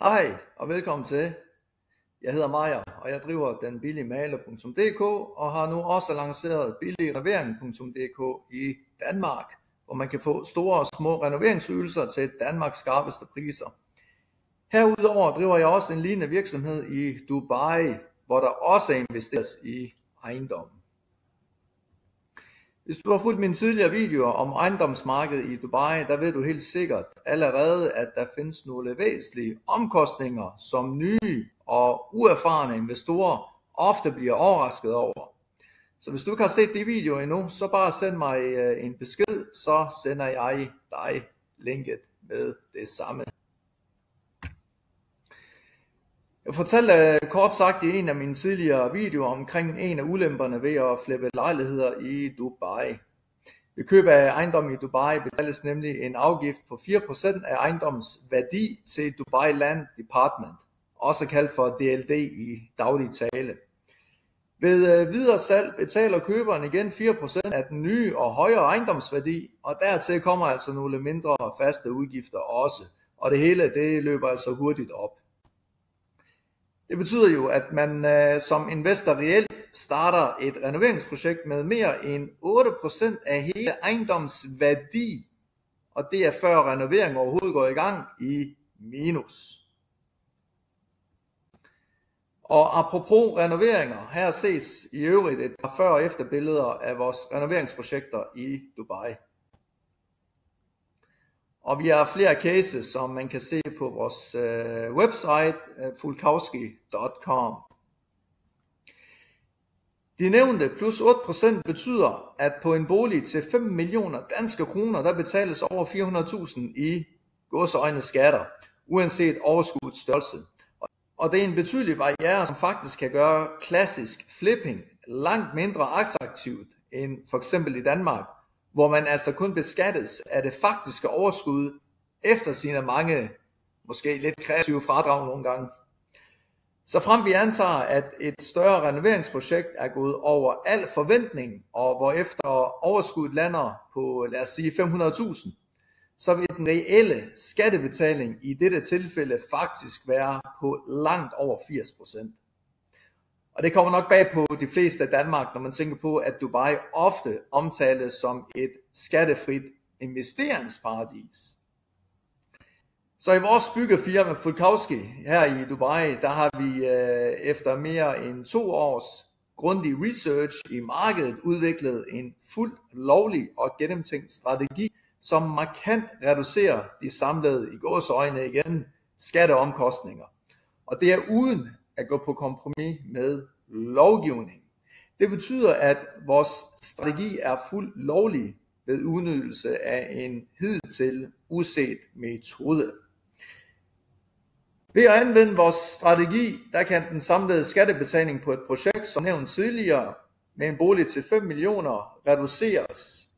Hej og velkommen til. Jeg hedder Maja, og jeg driver denbilligmaler.dk og har nu også lanceret billigrenovering.dk i Danmark, hvor man kan få store og små renoveringsydelser til Danmarks skarpeste priser. Herudover driver jeg også en lignende virksomhed i Dubai, hvor der også investeres i ejendommen. Hvis du har fulgt mine tidligere videoer om ejendomsmarkedet i Dubai, der ved du helt sikkert allerede, at der findes nogle væsentlige omkostninger, som nye og uerfarne investorer ofte bliver overrasket over. Så hvis du ikke har set de videoer endnu, så bare send mig en besked, så sender jeg dig linket med det samme. Jeg fortalte kort sagt i en af mine tidligere videoer omkring en af ulemperne ved at flippe lejligheder i Dubai. Ved køb af ejendom i Dubai betales nemlig en afgift på 4% af ejendommens værdi til Dubai Land Department, også kaldt for DLD i daglig tale. Ved videre salg betaler køberen igen 4% af den nye og højere ejendomsværdi, og dertil kommer altså nogle mindre faste udgifter også, og det hele det løber altså hurtigt op. Det betyder jo, at man som investor reelt starter et renoveringsprojekt med mere end 8% af hele ejendommens værdi, og det er før renoveringen overhovedet går i gang, i minus. Og apropos renoveringer, her ses i øvrigt et par før- og efterbilleder af vores renoveringsprojekter i Dubai. Og vi har flere cases, som man kan se på vores website, fulkowski.com. De nævnte plus 8% betyder, at på en bolig til 5 millioner danske kroner, der betales over 400.000 i gåseøjne skatter, uanset overskuddets størrelse. Og det er en betydelig barriere, som faktisk kan gøre klassisk flipping langt mindre attraktivt end for eksempel i Danmark, hvor man altså kun beskattes af det faktiske overskud efter sine mange, måske lidt kreative fradrag nogle gange. Så frem vi antager, at et større renoveringsprojekt er gået over al forventning, og hvorefter overskuddet lander på, lad os sige, 500.000, så vil den reelle skattebetaling i dette tilfælde faktisk være på langt over 80%. Og det kommer nok bag på de fleste af Danmark, når man tænker på, at Dubai ofte omtales som et skattefrit investeringsparadis. Så i vores byggefirma Fulkowski her i Dubai, der har vi efter mere end 2 års grundig research i markedet udviklet en fuldt lovlig og gennemtænkt strategi, som markant reducerer de samlede, i gåseøjne igen, skatteomkostninger. Og det er uden at gå på kompromis med lovgivning. Det betyder, at vores strategi er fuldt lovlig ved udnyttelse af en hidtil uset metode. Ved at anvende vores strategi, der kan den samlede skattebetaling på et projekt, som nævnt tidligere, med en bolig til 5 millioner reduceres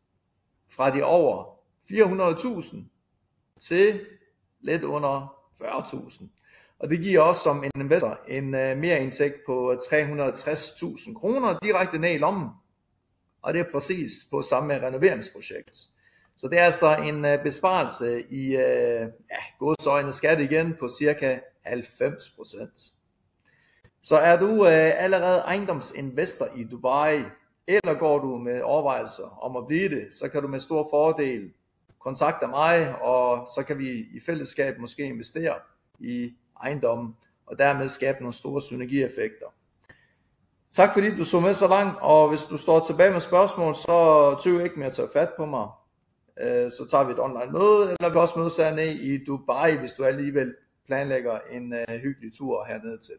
fra de over 400.000 til lidt under 40.000. Og det giver også som investor en merindtægt på 360.000 kroner direkte ned i lommen. Og det er præcis på samme renoveringsprojekt. Så det er altså en besparelse i gåseøjne skat igen på cirka 90%. Så er du allerede ejendomsinvestor i Dubai, eller går du med overvejelser om at blive det, så kan du med stor fordel kontakte mig, og så kan vi i fællesskab måske investere i ejendommen, og dermed skabe nogle store synergieffekter. Tak fordi du så med så langt, og hvis du står tilbage med spørgsmål, så tøv ikke med at tage fat på mig. Så tager vi et online møde, eller vi kan også mødes hernede i Dubai, hvis du alligevel planlægger en hyggelig tur hernede til.